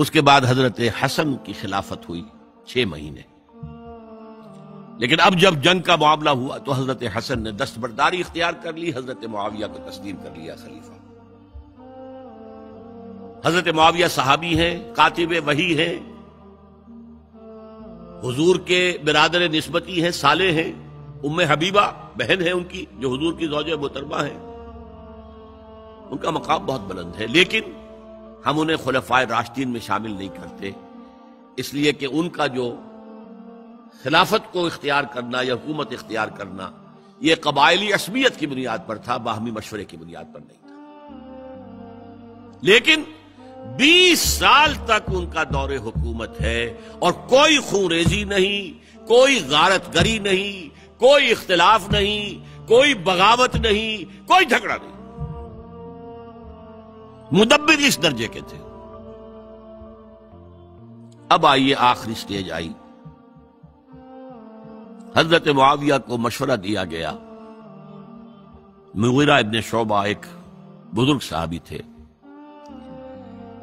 اس کے بعد حضرت حسن کی خلافت ہوئی 6 مہینے. لیکن اب جب جنگ کا معاملہ ہوا تو حضرت حسن نے دستبرداری اختیار کر لی، حضرت معاویہ کو تسلیم کر لیا خلیفہ. حضرت معاویہ صحابی ہیں، کاتب وحی ہیں، حضور کے برادر نسبتی ہیں، صالح ہیں. ام حبیبہ بہن ہے ان کی، جو حضور کی زوجہ محترمہ ہے. ان کا مقام بہت بلند ہے، لیکن ہم انہیں خلفائے راشدین میں شامل نہیں کرتے، اس لیے کہ ان کا جو خلافت کو اختیار کرنا یا حکومت اختیار کرنا یہ قبائلی عصبیت کی بنیاد پر تھا، باہمی مشورے کی بنیاد پر نہیں تھا. لیکن 20 سال تک ان کا دور حکومت ہے اور کوئی خونریزی نہیں، کوئی غارت گری نہیں، کوئی اختلاف نہیں، کوئی بغاوت نہیں، کوئی جھگڑا نہیں. مدبر اس درجے کے تھے. اب آئیے آخری سٹیج آئی. حضرت معاویہ کو مشورہ دیا گیا. مغیرہ ابن شعبہ ایک بزرگ صحابی تھے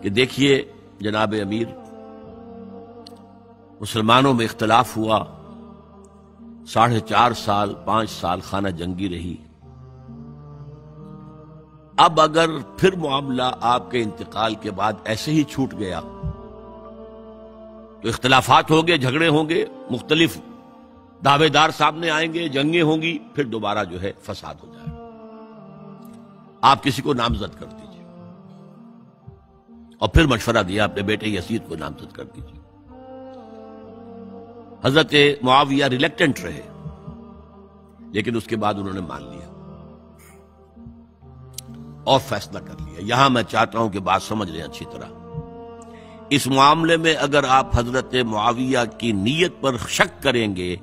کہ دیکھیے جناب امیر، مسلمانوں میں اختلاف ہوا، 4.5 سال 5 سال خانہ جنگی رہی. اب اگر پھر معاملہ آپ کے انتقال کے بعد ایسے ہی چھوٹ گیا تو اختلافات ہوں گے، جھگڑے ہوں گے، مختلف دعوے دار سامنے آئیں گے، جنگیں ہوں گی، پھر دوبارہ جو ہے فساد ہو جائے گا. آپ کسی کو نامزد کر دیجیے. اور پھر مشورہ دیا اپنے بیٹے یزید کو نامزد کر دیجیے. حضرت معاویہ ریلیکٹنٹ رہے، لیکن اس کے بعد انہوں نے مان لیا اور فیصلہ کر لیا. یہاں میں چاہتا ہوں کہ بات سمجھ لیں اچھی طرح. اس معاملے میں اگر آپ حضرت معاویہ کی نیت پر شک کریں گے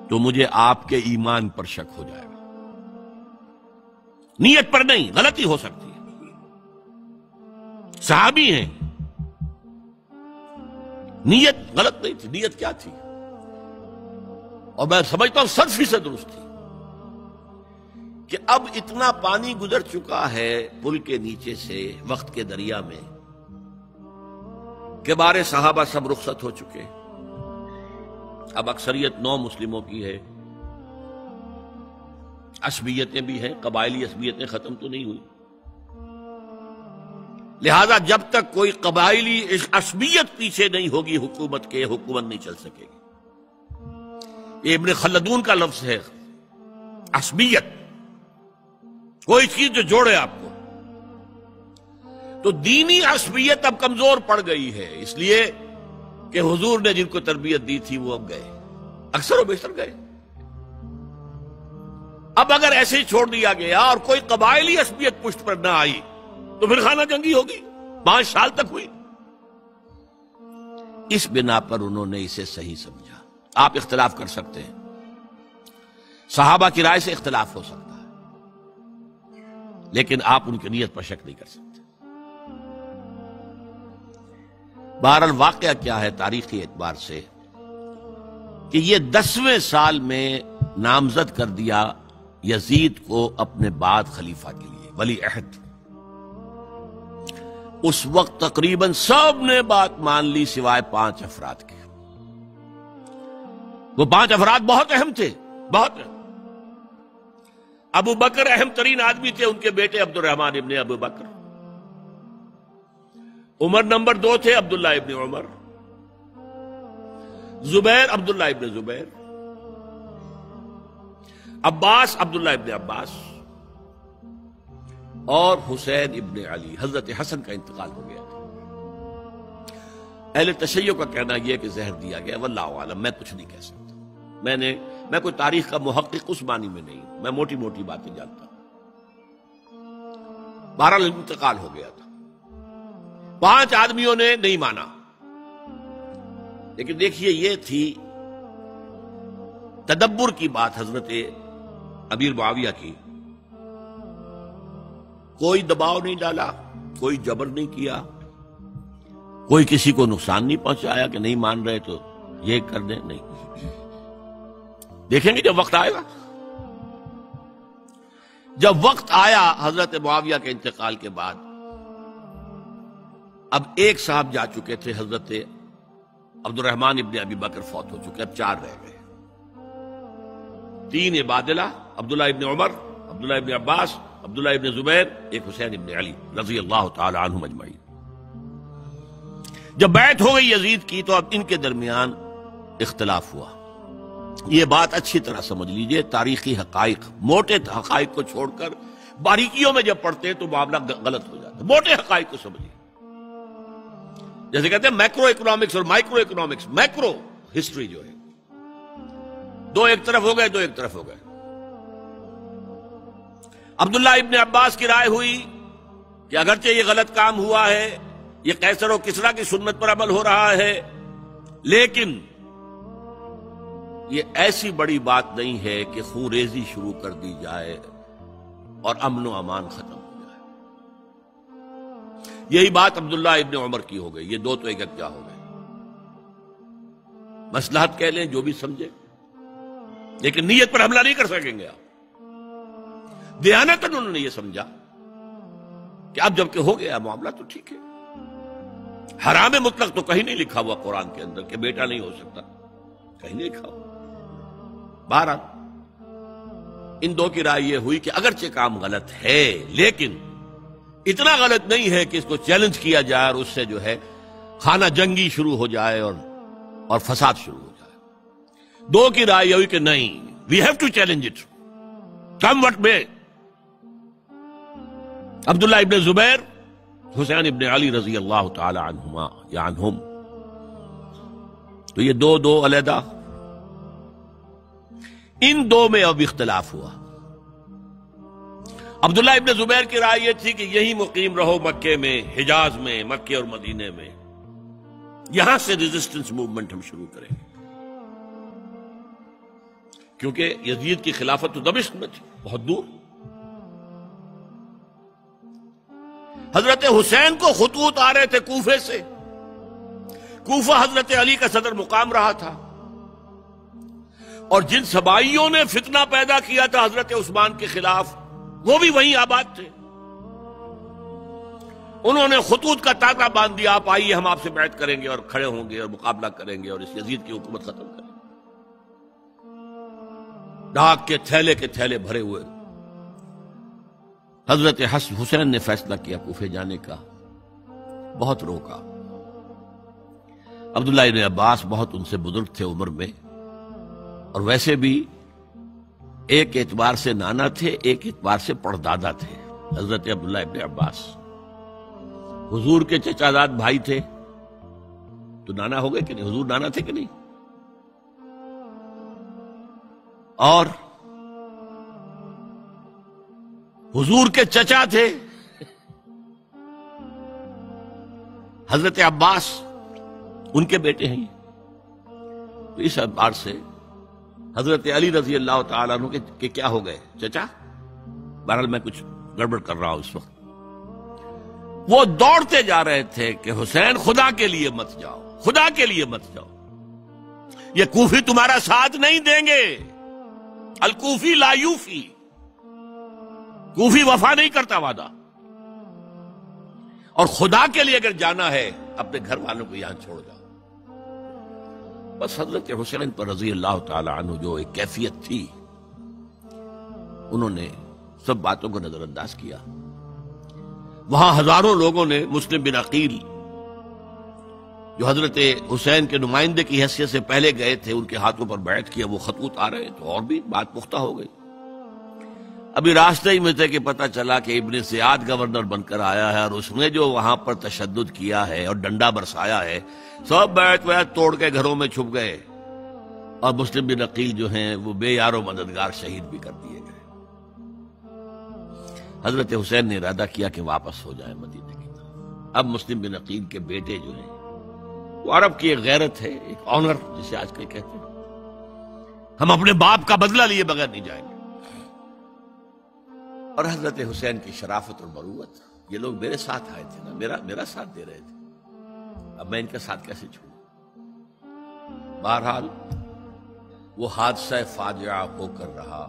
تو مجھے آپ کے ایمان پر شک ہو جائے گا. نیت پر نہیں، غلطی ہو سکتی ہے، صحابی ہیں، نیت غلط نہیں تھی. نیت کیا تھی؟ اور میں سمجھتا ہوں 100% درست تھی کہ اب اتنا پانی گزر چکا ہے پل کے نیچے سے وقت کے دریا میں کہ بارے صحابہ سب رخصت ہو چکے. اب اکثریت 9 مسلموں کی ہے، عصبیتیں بھی ہیں، قبائلی عصبیتیں ختم تو نہیں ہوئی. لہذا جب تک کوئی قبائلی عصبیت پیچھے نہیں ہوگی حکومت کے، حکومت نہیں چل سکے گی. یہ ابن خلدون کا لفظ ہے، عصبیت، کوئی چیز جو جوڑے آپ کو. تو دینی عصبیت اب کمزور پڑ گئی ہے، اس لیے کہ حضور نے جن کو تربیت دی تھی وہ اب گئے، اکثر و بیشتر گئے. اب اگر ایسے ہی چھوڑ دیا گیا اور کوئی قبائلی عصبیت پشت پر نہ آئی تو پھر خانہ جنگی ہوگی. 5 سال تک ہوئی. اس بنا پر انہوں نے اسے صحیح سمجھا. آپ اختلاف کر سکتے ہیں، صحابہ کی رائے سے اختلاف ہو سکتا ہے، لیکن آپ ان کی نیت پر شک نہیں کر سکتے. بہرحال واقعہ کیا ہے تاریخی اعتبار سے کہ یہ 10ویں سال میں نامزد کر دیا یزید کو اپنے بعد خلیفہ کے لیے، ولی عہد. اس وقت تقریباً سب نے بات مان لی سوائے 5 افراد کے. وہ 5 افراد بہت اہم تھے، بہت اہم. ابو بکر اہم ترین آدمی تھے، ان کے بیٹے عبد الرحمن ابن ابو بکر. عمر نمبر 2 تھے، عبداللہ ابن عمر. زبیر عبداللہ ابن زبیر. عباس عبداللہ ابن عباس. اور حسین ابن علی. حضرت حسن کا انتقال ہو گیا تھا. اہل تشیع کا کہنا یہ کہ زہر دیا گیا، واللہ عالم، میں کچھ نہیں کہہ سکتا. میں کوئی تاریخ کا محقق اس معنی میں نہیں ہوں، میں موٹی موٹی باتیں جانتا ہوں. بہرحال انتقال ہو گیا تھا. 5 آدمیوں نے نہیں مانا. لیکن دیکھیے یہ تھی تدبر کی بات حضرت امیر معاویہ کی. کوئی دباؤ نہیں ڈالا، کوئی جبر نہیں کیا، کوئی کسی کو نقصان نہیں پہنچایا کہ نہیں مان رہے تو یہ کر دیں. نہیں، دیکھیں گے جب وقت آئے گا. جب وقت آیا حضرت معاویہ کے انتقال کے بعد اب ایک صاحب جا چکے تھے، حضرت عبد الرحمن ابن ابی بکر فوت ہو چکے، اب 4 رہ گئے، 3 عبادلہ، عبداللہ ابن عمر، عبداللہ ابن عباس، عبداللہ ابن زبیر، ایک حسین ابن علی رضی اللہ تعالی عنہم اجمعین۔ جب بیعت ہو گئی یزید کی تو اب ان کے درمیان اختلاف ہوا۔ یہ بات اچھی طرح سمجھ لیجئے، تاریخی حقائق، موٹے حقائق کو چھوڑ کر باریکیوں میں جب پڑھتے ہیں تو معاملہ غلط ہو جاتا ہے۔ موٹے حقائق کو سمجھیے، جیسے کہتے ہیں میکرو اکنامکس اور مائکرو اکنامکس۔ میکرو ہسٹری جو ہے، 2 ایک طرف ہو گئے، 2 ایک طرف ہو گئے۔ عبداللہ ابن عباس کی رائے ہوئی کہ اگرچہ یہ غلط کام ہوا ہے، یہ قیصر و کسریٰ کی سنت پر عمل ہو رہا ہے، لیکن یہ ایسی بڑی بات نہیں ہے کہ خون ریزی شروع کر دی جائے اور امن و امان ختم ہو جائے۔ یہی بات عبداللہ ابن عمر کی ہو گئی، یہ 2 تو ایک کیا ہو گئے۔ مصلحت کہہ لیں جو بھی سمجھے، لیکن نیت پر حملہ نہیں کر سکیں گے آپ۔ دیانتاً انہوں نے یہ سمجھا کہ اب جب کہ ہو گیا معاملہ تو ٹھیک ہے، حرام مطلق تو کہیں نہیں لکھا ہوا قرآن کے اندر کہ بیٹا نہیں ہو سکتا، کہیں نہیں لکھا ہوا۔ بہرحال ان 2 کی رائے یہ ہوئی کہ اگرچہ کام غلط ہے لیکن اتنا غلط نہیں ہے کہ اس کو چیلنج کیا جائے اور اس سے جو ہے خانہ جنگی شروع ہو جائے اور فساد شروع ہو جائے۔ 2 کی رائے یہ ہوئی کہ نہیں، we have to challenge it come what may. Abdullah ابن زبیر، حسین ابن علی رضی اللہ تعالی عنہما یا عنہم، تو یہ 2 علیحدہ۔ ان 2 میں اب اختلاف ہوا۔ عبداللہ ابن زبیر کی رائے یہ تھی کہ یہی مقیم رہو مکے میں، حجاز میں، مکے اور مدینے میں، یہاں سے ریزسٹنس موومنٹ ہم شروع کریں گے، کیونکہ یزید کی خلافت تو دمشق میں تھی، بہت دور۔ حضرت حسین کو خطوط آ رہے تھے کوفے سے، کوفہ حضرت علی کا صدر مقام رہا تھا، اور جن سبائیوں نے فتنہ پیدا کیا تھا حضرت عثمان کے خلاف وہ بھی وہیں آباد تھے۔ انہوں نے خطوط کا تاغا باندھ دیا، آپ آئیے ہم آپ سے بیعت کریں گے اور کھڑے ہوں گے اور مقابلہ کریں گے اور اس یزید کی حکومت ختم کریں گے۔ ڈاک کے تھیلے بھرے ہوئے حضرت حسین نے فیصلہ کیا کوفے جانے کا، بہت روکا۔ عبداللہ ابن عباس بہت ان سے بزرگ تھے عمر میں، اور ویسے بھی ایک اعتبار سے نانا تھے، ایک اعتبار سے پڑدادا تھے۔ حضرت عبداللہ ابن عباس حضور کے چچا زاد بھائی تھے، تو نانا ہو گئے کہ نہیں؟ حضور نانا تھے کہ نہیں؟ اور حضور کے چچا تھے حضرت عباس، ان کے بیٹے ہیں یہ۔ تو اس اعتبار سے حضرت علی رضی اللہ تعالیٰ عنہ کے کیا ہو گئے؟ چچا۔ بہرحال میں کچھ گڑبڑ کر رہا ہوں اس وقت۔ وہ دوڑتے جا رہے تھے کہ حسین خدا کے لیے مت جاؤ، خدا کے لیے مت جاؤ، یہ کوفی تمہارا ساتھ نہیں دیں گے، الکوفی لا یوفی، کوفی وفا نہیں کرتا وعدہ، اور خدا کے لیے اگر جانا ہے اپنے گھر والوں کو یہاں چھوڑ جاؤ۔ بس حضرت حسین پر رضی اللہ تعالی عنہ جو ایک کیفیت تھی، انہوں نے سب باتوں کو نظر انداز کیا۔ وہاں ہزاروں لوگوں نے مسلم بن عقیل جو حضرت حسین کے نمائندے کی حیثیت سے پہلے گئے تھے، ان کے ہاتھوں پر بیعت کیا، وہ خطوط آ رہے تو اور بھی بات پختہ ہو گئی۔ ابھی راستے ہی میں تھے کہ پتہ چلا کہ ابن زیاد گورنر بن کر آیا ہے، اور اس نے جو وہاں پر تشدد کیا ہے اور ڈنڈا برسایا ہے، سب بیعت ویعت توڑ کے گھروں میں چھپ گئے، اور مسلم بن عقیل جو ہیں وہ بے یار و مددگار شہید بھی کر دیے گئے۔ حضرت حسین نے ارادہ کیا کہ واپس ہو جائے مدینے کی طرف۔ اب مسلم بن عقیل کے بیٹے جو ہیں، وہ عرب کی ایک غیرت ہے، ایک آنر جسے آج کل کہتے ہیں، ہم اپنے باپ کا بدلہ لیے بغیر نہیں جائیں گے، اور حضرت حسین کی شرافت اور مروت، یہ لوگ میرے ساتھ آئے تھے نا، میرا ساتھ دے رہے تھے، اب میں ان کا ساتھ کیسے چھوڑوں؟ بہرحال وہ حادثہ فاجعہ ہو کر رہا،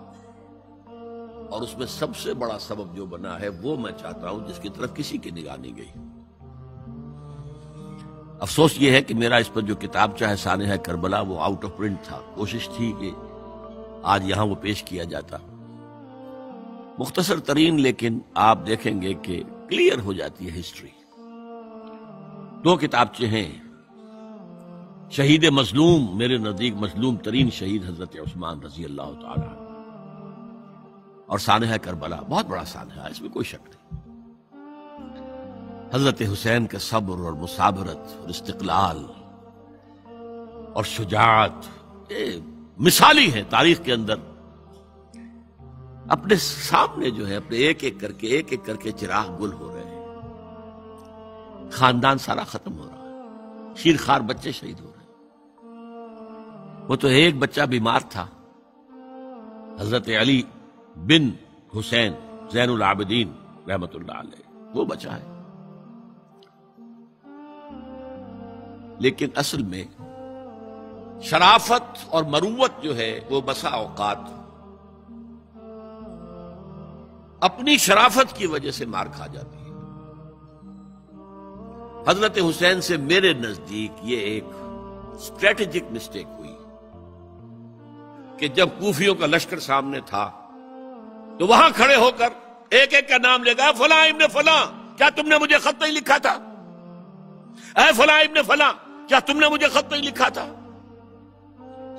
اور اس میں سب سے بڑا سبب جو بنا ہے وہ میں چاہتا ہوں جس کی طرف کسی کی نگاہ نہیں گئی۔ افسوس یہ ہے کہ میرا اس پر جو کتابچہ ہے سانحہ کربلا وہ آؤٹ آف پرنٹ تھا. کوشش تھی کہ آج یہاں وہ پیش کیا جاتا. مختصر ترین، لیکن آپ دیکھیں گے کہ کلیئر ہو جاتی ہے ہسٹری. 2 کتابچے ہیں. شہید مظلوم، میرے نزدیک مظلوم ترین شہید حضرت عثمان رضی اللہ تعالی عنہ، اور سانحہ کربلا بہت بڑا سانحہ ہے، اس میں کوئی شک نہیں. حضرت حسین کے صبر اور مثابرت اور استقلال اور شجاعت یہ مثالی ہے تاریخ کے اندر. اپنے سامنے جو ہے اپنے ایک ایک کر کے چراغ گل ہو رہے ہیں. خاندان سارا ختم ہو رہا ہے، شیرخوار بچے شہید ہو رہے ہیں. وہ تو ایک بچہ بیمار تھا، حضرت علی بن حسین زین العابدین رحمت اللہ علیہ، وہ بچا ہے. لیکن اصل میں شرافت اور مروت جو ہے وہ بسا اوقات اپنی شرافت کی وجہ سے مار کھا جاتی ہے. حضرت حسین سے میرے نزدیک یہ ایک اسٹریٹجک مسٹیک ہوئی کہ جب کوفیوں کا لشکر سامنے تھا تو وہاں کھڑے ہو کر ایک ایک کا نام لے گا، فلاں ابن فلاں کیا تم نے مجھے خط نہیں لکھا تھا؟ اے فلاں ابن فلاں کیا تم نے مجھے خط نہیں لکھا تھا؟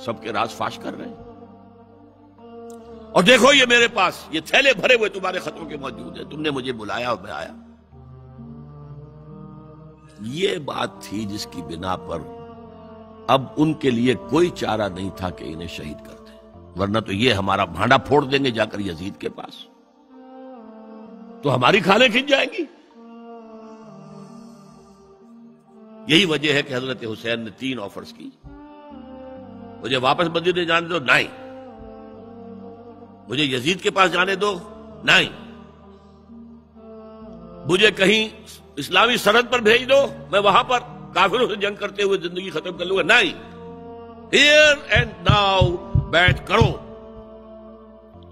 سب کے راز فاش کر رہے ہیں. اور دیکھو یہ میرے پاس یہ تھیلے بھرے ہوئے تمہارے خطوں کے موجود ہیں، تم نے مجھے بلایا اور میں آیا. یہ بات تھی جس کی بنا پر اب ان کے لیے کوئی چارہ نہیں تھا کہ انہیں شہید کر دیں، ورنہ تو یہ ہمارا بھانڈا پھوڑ دیں گے جا کر یزید کے پاس، تو ہماری کھالیں کھنچ جائیں گی. یہی وجہ ہے کہ حضرت حسین نے 3 آفرز کی. مجھے واپس مدینے جانے دو، نہیں. مجھے یزید کے پاس جانے دو، نہیں. مجھے کہیں اسلامی سرحد پر بھیج دو، میں وہاں پر کافروں سے جنگ کرتے ہوئے زندگی ختم کر لوں گا، نہیں. ہیئر اینڈ ناؤ بیٹھ کرو.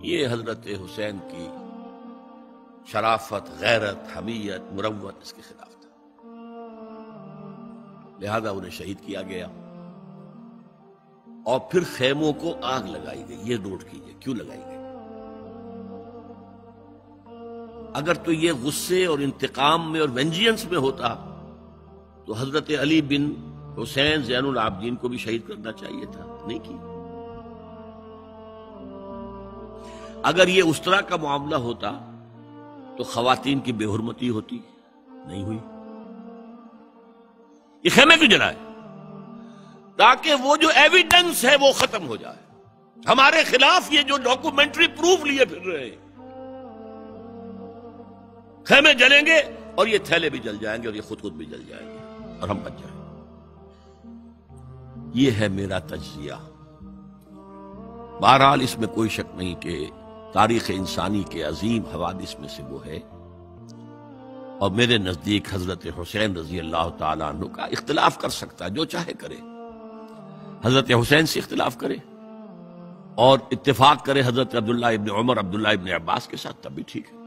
یہ حضرت حسین کی شرافت، غیرت، حمیت، مروت اس کے خلاف تھا. لہذا انہیں شہید کیا گیا اور پھر خیموں کو آگ لگائی گئی. یہ نوٹ کیجئے کیوں لگائی گئی. اگر تو یہ غصے اور انتقام میں اور وینجینس میں ہوتا تو حضرت علی بن حسین زین العابدین کو بھی شہید کرنا چاہیے تھا، نہیں کی. اگر یہ اس طرح کا معاملہ ہوتا تو خواتین کی بے حرمتی ہوتی، نہیں ہوئی. یہ خیمے کیوں جلائے؟ تاکہ وہ جو ایویڈنس ہے وہ ختم ہو جائے. ہمارے خلاف یہ جو ڈاکومنٹری پروف لیے پھر رہے ہیں، خیمے جلیں گے اور یہ تھیلے بھی جل جائیں گے اور یہ خود بھی جل جائیں گے اور ہم بچ جائیں گے. یہ ہے میرا تجزیہ. بہرحال اس میں کوئی شک نہیں کہ تاریخ انسانی کے عظیم حوادث میں سے وہ ہے، اور میرے نزدیک حضرت حسین رضی اللہ تعالیٰ عنہ کا اختلاف کر سکتا ہے، جو چاہے کرے. حضرت حسین سے اختلاف کرے اور اتفاق کرے حضرت عبداللہ ابن عمر، عبداللہ ابن عباس کے ساتھ، تب بھی ٹھیک ہے.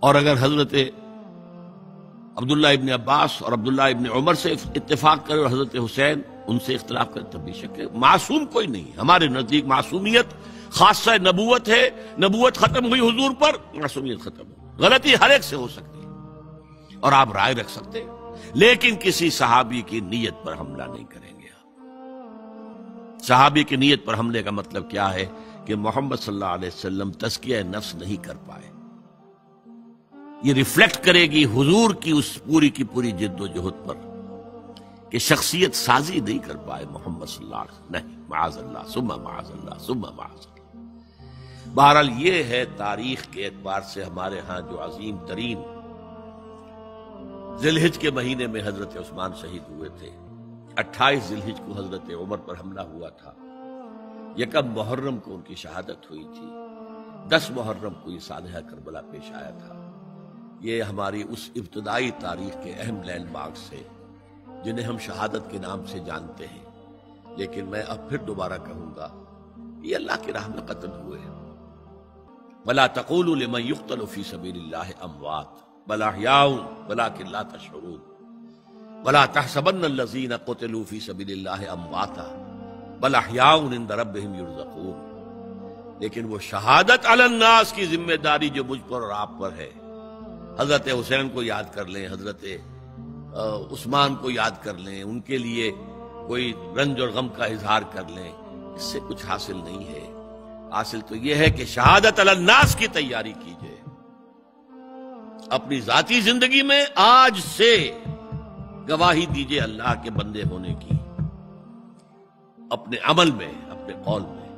اور اگر حضرت عبداللہ ابن عباس اور عبداللہ ابن عمر سے اتفاق کرے اور حضرت حسین ان سے اختلاف کرے، تب بھی شک ہے. معصوم کوئی نہیں. ہمارے نزدیک معصومیت خاصہ نبوت ہے. نبوت ختم ہوئی حضور پر، معصومیت ختم ہوئی. غلطی ہر ایک سے ہو سکتی ہے اور آپ رائے رکھ سکتے ہیں، لیکن کسی صحابی کی نیت پر حملہ نہیں کریں گے. صحابی کی نیت پر حملے کا مطلب کیا ہے کہ محمد صلی اللہ علیہ وسلم تزکیہ نفس نہیں کر پائے. یہ ریفلیکٹ کرے گی حضور کی اس پوری کی پوری جد و جہد پر کہ شخصیت سازی نہیں کر پائے محمد صلی اللہ علیہ وسلم. نہیں، معاذ اللہ ثم معاذ اللہ ثم معاذ اللہ. بہرحال یہ ہے تاریخ کے اعتبار سے ہمارے ہاں جو عظیم ترین ذی الحج کے مہینے میں حضرت عثمان شہید ہوئے تھے. 28 ذی الحج کو حضرت عمر پر حملہ ہوا تھا. 1 محرم کو ان کی شہادت ہوئی تھی. 10 محرم کو یہ سانحہ کربلا پیش آیا تھا. یہ ہماری اس ابتدائی تاریخ کے اہم لینڈ مارکس ہیں جنہیں ہم شہادت کے نام سے جانتے ہیں. لیکن میں اب پھر دوبارہ کہوں گا، یہ اللہ کی راہ میں قتل ہوئے ہیں. وَلَا تَقُولُوا لِمَنْ يُقْتَلُ فِي سَبِيلِ اللَّهِ أَمْوَاتٌ بَلْ أَحْيَاءٌ وَلَكِنْ لَا تَشْعُرُونَ. وَلَا تَحْسَبَنَّ الَّذِينَ قُتِلُوا فِي سَبِيلِ اللَّهِ أَمْوَاتًا بَلْ أَحْيَاءٌ عِندَ رَبِّهِمْ يُرْزَقُونَ۔ لیکن وہ شہادت علی الناس کی ذمہ داری جو مجھ پر اور آپ پر ہے، حضرت حسین کو یاد کر لیں، حضرت عثمان کو یاد کر لیں، ان کے لیے کوئی رنج اور غم کا اظہار کر لیں، اس سے کچھ حاصل نہیں ہے۔ حاصل تو یہ ہے کہ شہادت علی الناس کی تیاری کیجئے، اپنی ذاتی زندگی میں آج سے گواہی دیجئے اللہ کے بندے ہونے کی، اپنے عمل میں، اپنے قول میں،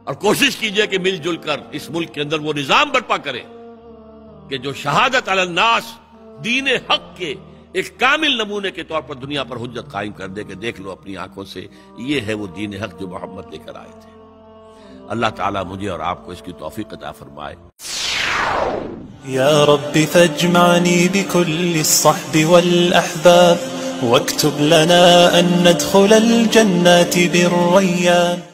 اور کوشش کیجئے کہ مل جل کر اس ملک کے اندر وہ نظام برپا کریں کہ جو شہادت علی الناس دین حق کے ایک کامل نمونے کے طور پر دنیا پر حجت قائم کر دے کہ دیکھ لو اپنی آنکھوں سے، یہ ہے وہ دین حق جو محمد لے کر آئے تھے۔ اللہ تعالیٰ مجھے اور آپ کو اس کی توفیق عطا فرمائے۔ یا رب فاجمعنی بكل الصحب والأحباب واكتب لنا أن ندخل الجنات بالريان۔